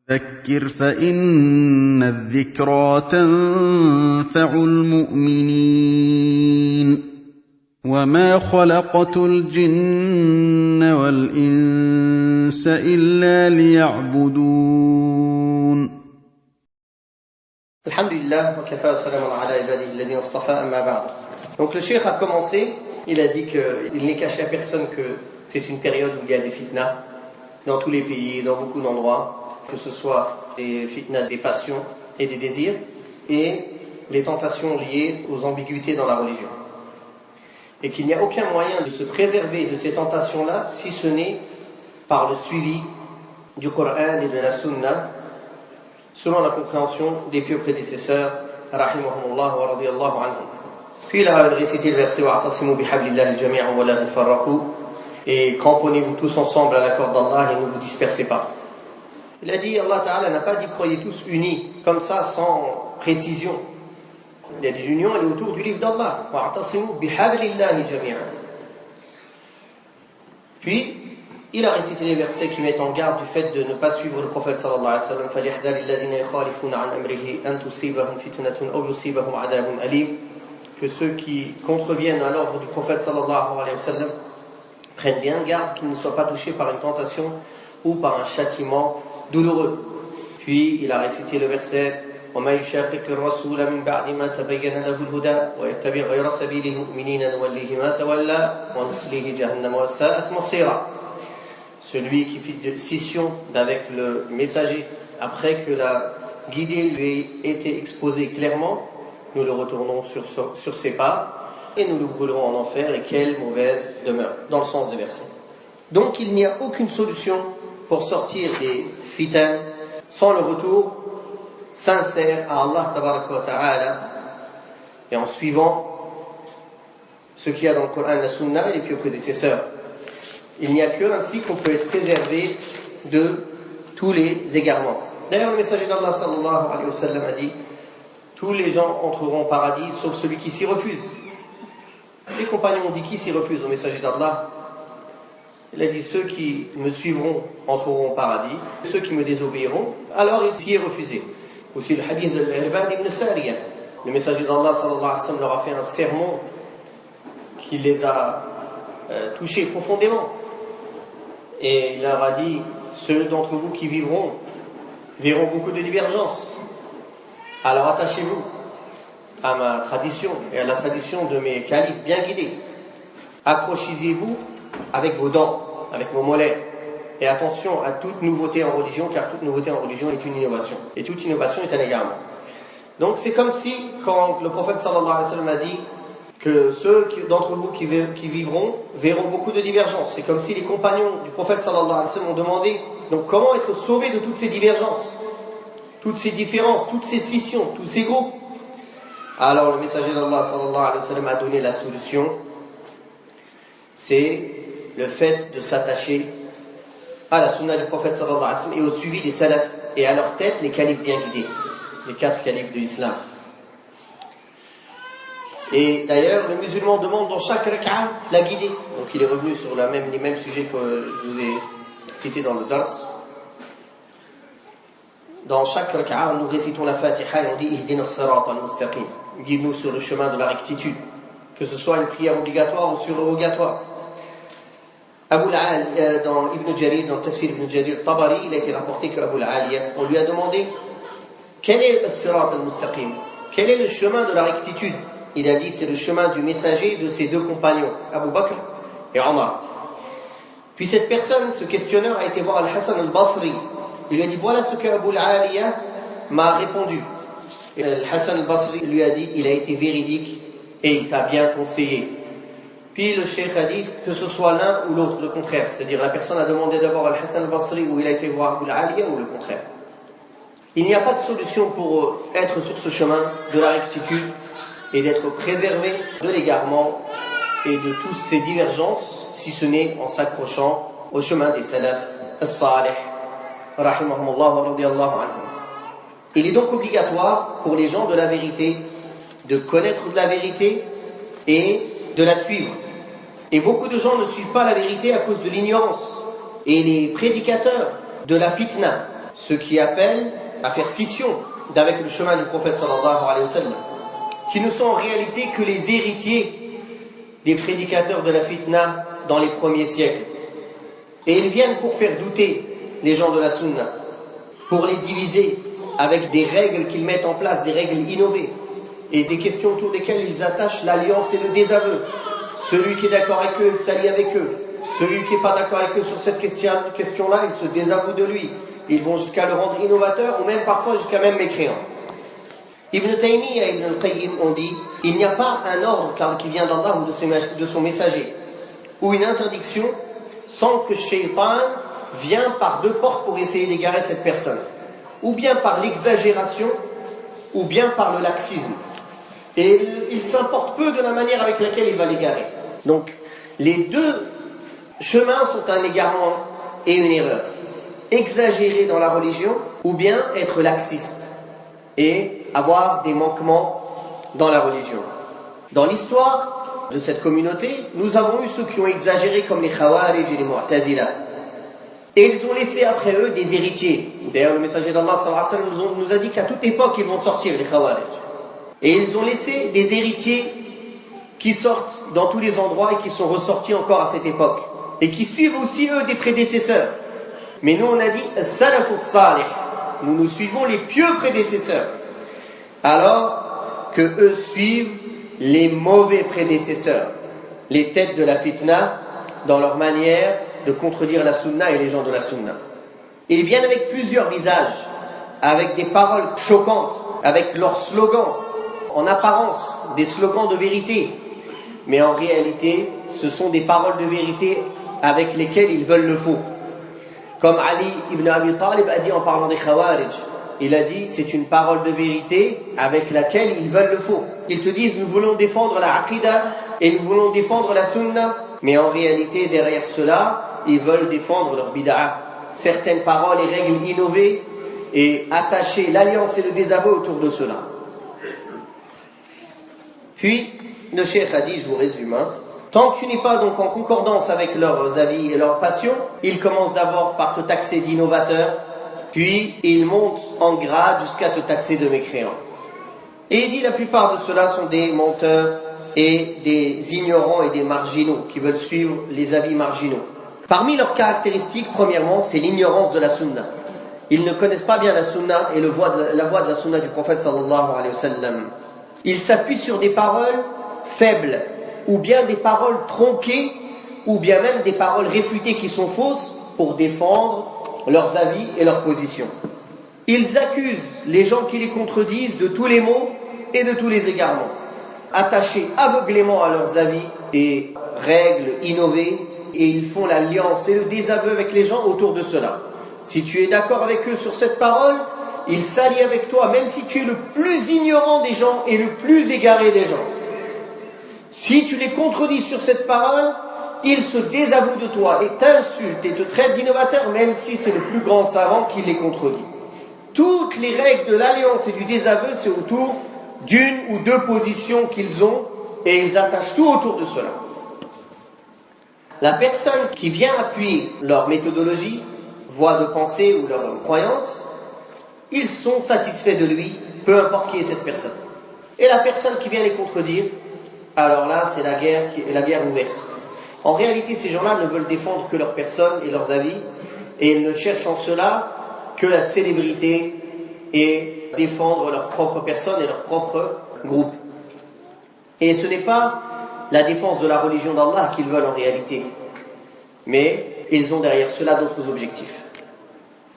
فذكر فإن الذكرى تنفع المؤمنين وما خلقت الجن والإنس إلا ليعبدون. Alhamdulillah, wa kafa wa salamun ala ibadihi alladhina istafa amma ba'd. Donc le cheikh a commencé, il a dit qu'il n'est caché à personne que c'est une période où il y a des fitnas dans tous les pays, dans beaucoup d'endroits, que ce soit des fitnas des passions et des désirs et les tentations liées aux ambiguïtés dans la religion. Et qu'il n'y a aucun moyen de se préserver de ces tentations-là si ce n'est par le suivi du Coran et de la Sunna selon la compréhension des pieux prédécesseurs, rahimahumullah wa radiyallahu anhum. Puis il a récité le verset wa'tasimu bihablillahi jami'an wa la tafarraqu, et cramponnez-vous tous ensemble à la corde d'Allah et ne vous dispersez pas. Il a dit, Allah Ta'ala n'a pas dit croyez tous unis, comme ça, sans précision. Il a dit l'union elle est autour du livre d'Allah. Wa'tasimu bihablillahi jami'an. Puis il a récité les versets qui mettent en garde du fait de ne pas suivre le prophète sallallahu alayhi wa sallam. فَلْيَحْذَرِ الَّذِينَ يُخَالِفُونَ عَنْ أَمْرِهِ أَنْ تُصِيبَهُمْ فِتْنَةٌ أَوْ يُصِيبَهُمْ عَذَابٌ أَلِيمٌ. Que ceux qui contreviennent à l'ordre du prophète sallallahu alayhi wa sallam prennent bien garde qu'ils ne soient pas touchés par une tentation ou par un châtiment douloureux. Puis il a récité le verset وَمَا يُشَاقِقِ الرَّسُولَ مِنْ بَعْدِ مَا تَبَيَّنَ لَهُ الْهُدَى وَيَتَّبِعْ غَيْرَ سَبِيلِ الْمُؤْمِنِينَ نُوَلِّهِ مَا تَوَلَّى وَنُصْلِهِ جَهَنَّمَ وَسَاءَتْ مَصِيرًا. Celui qui fit scission d'avec le messager après que la guidée lui ait été exposée clairement, nous le retournons sur ses pas et nous le brûlerons en enfer, et quelle mauvaise demeure, dans le sens des versets. Donc il n'y a aucune solution pour sortir des fitan sans le retour sincère à Allah tabaraka wa ta'ala et en suivant ce qu'il y a dans le Coran, la Sunna et les pieux prédécesseurs. Il n'y a que ainsi qu'on peut être préservé de tous les égarements. D'ailleurs, le messager d'Allah sallallahu alayhi wa sallam a dit tous les gens entreront au paradis sauf celui qui s'y refuse. Les compagnons ont dit qui s'y refuse au messager d'Allah? Il a dit ceux qui me suivront entreront au paradis, ceux qui me désobéiront, alors il s'y est refusé. Aussi le hadith de l'Irbad ibn Sariya, le messager d'Allah sallallahu alayhi wa sallam leur a fait un sermon qui les a touchés profondément. Et il leur a dit, ceux d'entre vous qui vivront verront beaucoup de divergences. Alors attachez-vous à ma tradition et à la tradition de mes califes bien guidés. Accrochisez-vous avec vos dents, avec vos molaires. Et attention à toute nouveauté en religion, car toute nouveauté en religion est une innovation. Et toute innovation est un égarement. Donc c'est comme si, quand le prophète sallallahu alayhi wa sallam a dit que ceux d'entre vous qui vivront verront beaucoup de divergences. C'est comme si les compagnons du prophète sallallahu alayhi wa sallam ont demandé donc comment être sauvés de toutes ces divergences, toutes ces différences, toutes ces scissions, tous ces groupes. Alors le messager d'Allah sallallahu alayhi wa sallam a donné la solution, c'est le fait de s'attacher à la sunna du prophète sallallahu alayhi wa sallam et au suivi des salafs, et à leur tête les califes bien guidés, les 4 califes de l'islam. Et d'ailleurs, le musulman demande dans chaque rak'a la guidée. Donc il est revenu sur les mêmes sujets que je vous ai cités dans le dars. Dans chaque rak'a, nous récitons la Fatiha et on dit Ihdina as-sirat al-mustaqim. Guide-nous sur le chemin de la rectitude. Que ce soit une prière obligatoire ou surrogatoire. Abu al-Aliya, dans Ibn Jarir, dans le tafsir Ibn Jarir Tabari, il a été rapporté que Abu al-Aliya, on lui a demandé quel est as-sirat al-mustaqim? Quel est le chemin de la rectitude? Il a dit c'est le chemin du messager de ses 2 compagnons, Abu Bakr et Omar. Puis cette personne, ce questionneur, a été voir Al-Hassan al-Basri. Il lui a dit voilà ce que Abu al-Aliya m'a répondu. Et Al-Hassan al-Basri lui a dit il a été véridique et il t'a bien conseillé. Puis le cheikh a dit que ce soit l'un ou l'autre, le contraire. C'est-à-dire la personne a demandé d'abord Al-Hassan al-Basri ou il a été voir Abu al-Aliya ou le contraire. Il n'y a pas de solution pour être sur ce chemin de la rectitude et d'être préservé de l'égarement et de toutes ces divergences, si ce n'est en s'accrochant au chemin des salaf as-salih, rahimahumullah wa radiyallahu anhum. Il est donc obligatoire pour les gens de la vérité de connaître de la vérité et de la suivre. Et beaucoup de gens ne suivent pas la vérité à cause de l'ignorance. Et les prédicateurs de la fitna ceux qui appellent à faire scission d'avec le chemin du prophète sallallahu alayhi wa sallam, qui ne sont en réalité que les héritiers des prédicateurs de la fitna dans les premiers siècles. Et ils viennent pour faire douter les gens de la sunna, pour les diviser avec des règles qu'ils mettent en place, des règles innovées, et des questions autour desquelles ils attachent l'alliance et le désaveu. Celui qui est d'accord avec eux, il s'allie avec eux. Celui qui n'est pas d'accord avec eux sur cette question-là, il se désavoue de lui. Ils vont jusqu'à le rendre innovateur, ou même parfois jusqu'à même mécréant. Ibn Taymiyyah et Ibn al-Qayyim ont dit, il n'y a pas un ordre qui vient d'Allah ou de son messager, ou une interdiction, sans que Shaytan vienne par deux portes pour essayer d'égarer cette personne. Ou bien par l'exagération, ou bien par le laxisme. Et il s'importe peu de la manière avec laquelle il va l'égarer. Donc, les deux chemins sont un égarement et une erreur. Exagérer dans la religion, ou bien être laxiste et avoir des manquements dans la religion. Dans l'histoire de cette communauté, nous avons eu ceux qui ont exagéré comme les Khawarij et les Mu'tazila. Et ils ont laissé après eux des héritiers. D'ailleurs, le messager d'Allah sallallahu alayhi wa sallam nous a dit qu'à toute époque, ils vont sortir, les Khawarij. Et ils ont laissé des héritiers qui sortent dans tous les endroits et qui sont ressortis encore à cette époque. Et qui suivent aussi, eux, des prédécesseurs. Mais nous, on a dit « Salafus salih ». Nous suivons les pieux prédécesseurs. Alors que eux suivent les mauvais prédécesseurs, les têtes de la fitna, dans leur manière de contredire la sunna et les gens de la sunna. Ils viennent avec plusieurs visages, avec des paroles choquantes, avec leurs slogans, en apparence des slogans de vérité, mais en réalité ce sont des paroles de vérité avec lesquelles ils veulent le faux. Comme Ali ibn Abi Talib a dit en parlant des Khawarij, il a dit c'est une parole de vérité avec laquelle ils veulent le faux. Ils te disent nous voulons défendre la aqidah et nous voulons défendre la sunna, mais en réalité derrière cela ils veulent défendre leur bid'a, certaines paroles et règles innovées et attacher l'alliance et le désaveu autour de cela. Puis le cheikh a dit, je vous résume, tant que tu n'es pas donc en concordance avec leurs avis et leurs passions, ils commencent d'abord par te taxer d'innovateur, puis ils montent en grade jusqu'à te taxer de mécréant. Et il dit la plupart de ceux-là sont des menteurs et des ignorants et des marginaux qui veulent suivre les avis marginaux. Parmi leurs caractéristiques, premièrement, c'est l'ignorance de la sunna. Ils ne connaissent pas bien la sunna et la voie de la sunna du prophète sallallahu alayhi wa sallam. Ils s'appuient sur des paroles faibles, ou bien des paroles tronquées, ou bien même des paroles réfutées qui sont fausses pour défendre leurs avis et leurs positions. Ils accusent les gens qui les contredisent de tous les maux et de tous les égarements, attachés aveuglément à leurs avis et règles innovées, et ils font l'alliance et le désaveu avec les gens autour de cela. Si tu es d'accord avec eux sur cette parole, ils s'allient avec toi, même si tu es le plus ignorant des gens et le plus égaré des gens. Si tu les contredis sur cette parole, ils se désavouent de toi et t'insultent et te traitent d'innovateur, même si c'est le plus grand savant qui les contredit. Toutes les règles de l'alliance et du désaveu, c'est autour d'une ou deux positions qu'ils ont, et ils attachent tout autour de cela. La personne qui vient appuyer leur méthodologie, voie de pensée ou leur croyance, ils sont satisfaits de lui, peu importe qui est cette personne. Et la personne qui vient les contredire, alors là, c'est la guerre ouverte. En réalité, ces gens-là ne veulent défendre que leur personne et leurs avis, et ils ne cherchent en cela que la célébrité et défendre leur propre personne et leur propre groupe. Et ce n'est pas la défense de la religion d'Allah qu'ils veulent en réalité, mais ils ont derrière cela d'autres objectifs.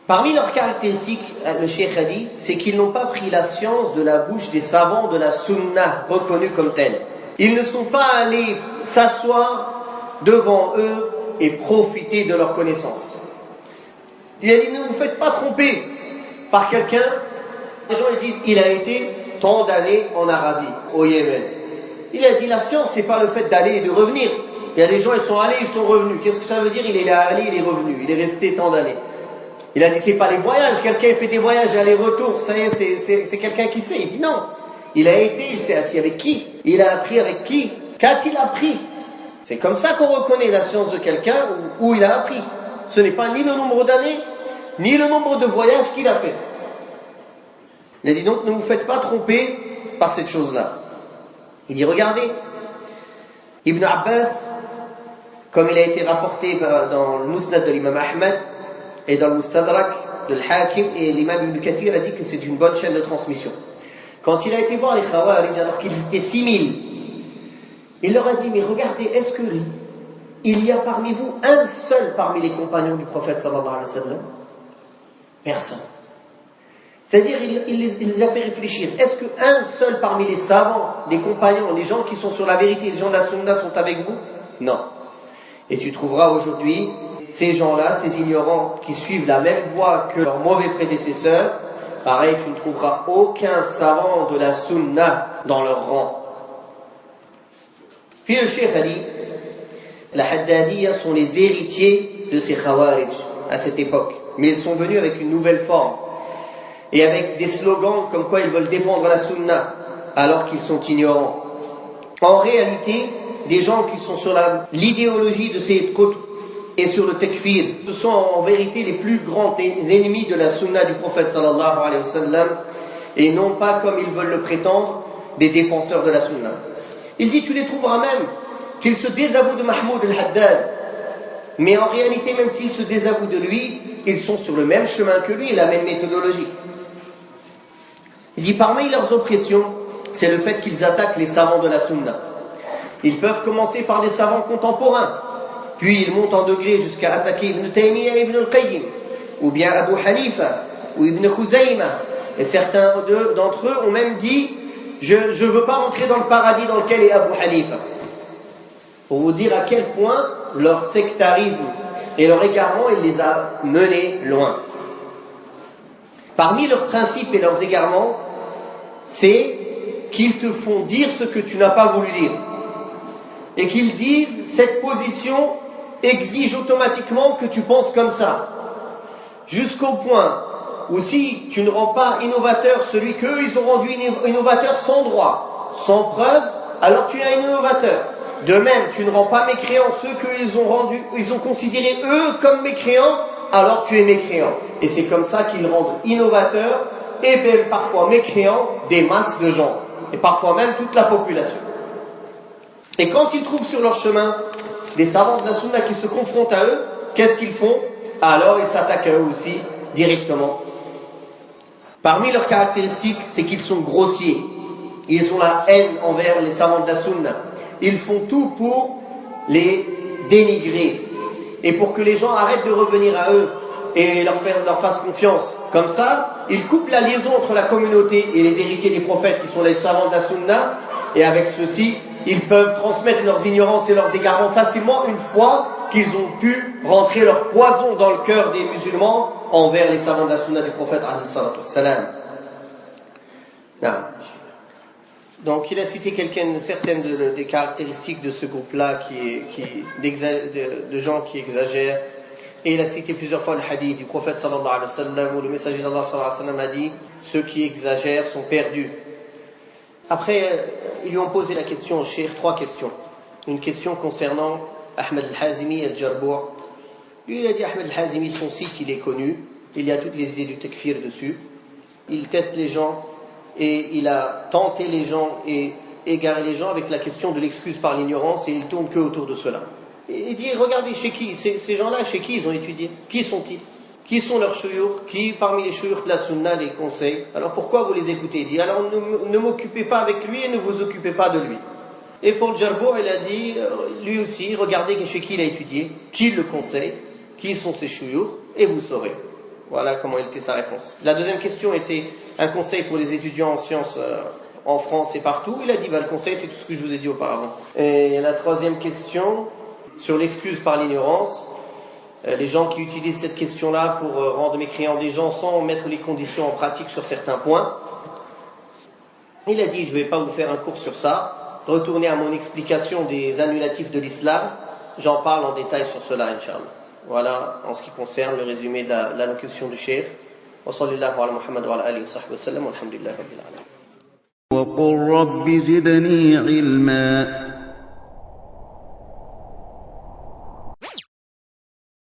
Parmi leurs caractéristiques, le cheikh a dit, c'est qu'ils n'ont pas pris la science de la bouche des savants de la sunna reconnue comme telle. Ils ne sont pas allés s'asseoir devant eux et profiter de leur connaissance. Il a dit, ne vous faites pas tromper par quelqu'un. Les gens ils disent, il a été tant d'années en Arabie, au Yémen. Il a dit, la science, c'est pas le fait d'aller et de revenir. Il y a des gens, ils sont allés, ils sont revenus. Qu'est-ce que ça veut dire? Il est allé, il est revenu. Il est resté tant d'années. Il a dit, c'est pas les voyages. Quelqu'un fait des voyages aller-retour. Ça y est, c'est quelqu'un qui sait. Il dit, non. Il a été, il s'est assis avec qui? Il a appris avec qui? Qu'a-t-il appris? C'est comme ça qu'on reconnaît la science de quelqu'un où il a appris. Ce n'est pas ni le nombre d'années, ni le nombre de voyages qu'il a fait. Il a dit donc, ne vous faites pas tromper par cette chose-là. Il dit, regardez, Ibn Abbas, comme il a été rapporté dans le Musnad de l'imam Ahmed et dans le Mustadrak de l'Hakim, et l'imam Ibn Kathir a dit que c'est une bonne chaîne de transmission. Quand il a été voir les Khawarij, alors qu'ils étaient 6000, il leur a dit, mais regardez, est-ce que il y a parmi vous un seul parmi les compagnons du prophète sallallahu alayhi wa sallam? Personne. C'est-à-dire, il les a fait réfléchir. Est-ce qu'un seul parmi les savants, les compagnons, les gens qui sont sur la vérité, les gens de la sunna sont avec vous? Non. Et tu trouveras aujourd'hui ces gens-là, ces ignorants qui suivent la même voie que leurs mauvais prédécesseurs. Pareil, tu ne trouveras aucun savant de la sunna dans leur rang. Puis le cheikh a dit, la Haddadiyya sont les héritiers de ces Khawarij à cette époque. Mais ils sont venus avec une nouvelle forme. Et avec des slogans comme quoi ils veulent défendre la sunna alors qu'ils sont ignorants. En réalité, des gens qui sont sur l'idéologie de ces Qutb et sur le takfir, ce sont en vérité les plus grands ennemis de la sunna du prophète sallallahu alayhi wa sallam, et non pas, comme ils veulent le prétendre, des défenseurs de la sunna. Il dit, tu les trouveras même qu'ils se désavouent de Mahmoud al-Haddad, mais en réalité, même s'ils se désavouent de lui, ils sont sur le même chemin que lui et la même méthodologie. Il dit, parmi leurs oppressions, c'est le fait qu'ils attaquent les savants de la sunna. Ils peuvent commencer par des savants contemporains, puis ils montent en degré jusqu'à attaquer Ibn Taymiyyah et Ibn al-Qayyim, ou bien Abu Hanifa, ou Ibn Khuzayma. Et certains d'entre eux ont même dit, je ne veux pas rentrer dans le paradis dans lequel est Abu Hanifa. Pour vous dire à quel point leur sectarisme et leur égarement, il les a menés loin. Parmi leurs principes et leurs égarements, c'est qu'ils te font dire ce que tu n'as pas voulu dire. Et qu'ils disent, cette position exige automatiquement que tu penses comme ça. Jusqu'au point où si tu ne rends pas innovateur celui qu'eux, ils ont rendu innovateur sans droit, sans preuve, alors tu es un innovateur. De même, tu ne rends pas mécréant ceux ils ont considérés eux comme mécréants, alors tu es mécréant. Et c'est comme ça qu'ils rendent innovateurs et même parfois mécréants des masses de gens, et parfois même toute la population. Et quand ils trouvent sur leur chemin des savants de la sunna qui se confrontent à eux, qu'est-ce qu'ils font? Alors ils s'attaquent à eux aussi directement. Parmi leurs caractéristiques, c'est qu'ils sont grossiers. Ils ont la haine envers les savants de la sunna. Ils font tout pour les dénigrer et pour que les gens arrêtent de revenir à eux et leur fassent confiance. Comme ça, ils coupent la liaison entre la communauté et les héritiers des prophètes qui sont les savants de la sunna, et avec ceci, ils peuvent transmettre leurs ignorances et leurs égarements facilement une fois qu'ils ont pu rentrer leur poison dans le cœur des musulmans envers les savants de la sunna du prophète alayhi salatu wassalam. Donc il a cité certaines des caractéristiques de ce groupe-là de gens qui exagèrent, et il a cité plusieurs fois le hadith du prophète sallallahu alayhi wa sallam où le messager d'Allah sallallahu alayhi wa sallam a dit, ceux qui exagèrent sont perdus. Après, ils lui ont posé la question au cheikh, 3 questions. Une question concernant Ahmed al-Hazimi et al-Jarbour. Lui, il a dit, Ahmed al-Hazimi, son site, il est connu, il y a toutes les idées du takfir dessus. Il teste les gens, et il a tenté les gens et égaré les gens avec la question de l'excuse par l'ignorance, et il tourne que autour de cela. Et il dit, regardez, chez qui, ces gens-là, chez qui ils ont étudié? Qui sont-ils? Qui sont leurs shuyukh? Qui parmi les shuyukh de la sunna les conseillent? Alors pourquoi vous les écoutez? Il dit, alors ne m'occupez pas avec lui et ne vous occupez pas de lui. Et pour le Jarbour, il a dit, lui aussi, regardez chez qui il a étudié, qui le conseille, qui sont ses shuyukh, et vous saurez. Voilà comment était sa réponse. La deuxième question était un conseil pour les étudiants en sciences en France et partout. Il a dit, le conseil, c'est tout ce que je vous ai dit auparavant. Et la troisième question, sur l'excuse par l'ignorance, les gens qui utilisent cette question-là pour rendre mécréants des gens sans mettre les conditions en pratique sur certains points. Il a dit, je ne vais pas vous faire un cours sur ça, retournez à mon explication des annulatifs de l'islam, j'en parle en détail sur cela, Inch'Allah. Voilà en ce qui concerne le résumé de l'allocution du cheikh. Wa sallallahu ala Muhammad wa ala alihi wa sahbihi wa sallam, walhamdulillahi rabbil alamin. وقل رب زدني علما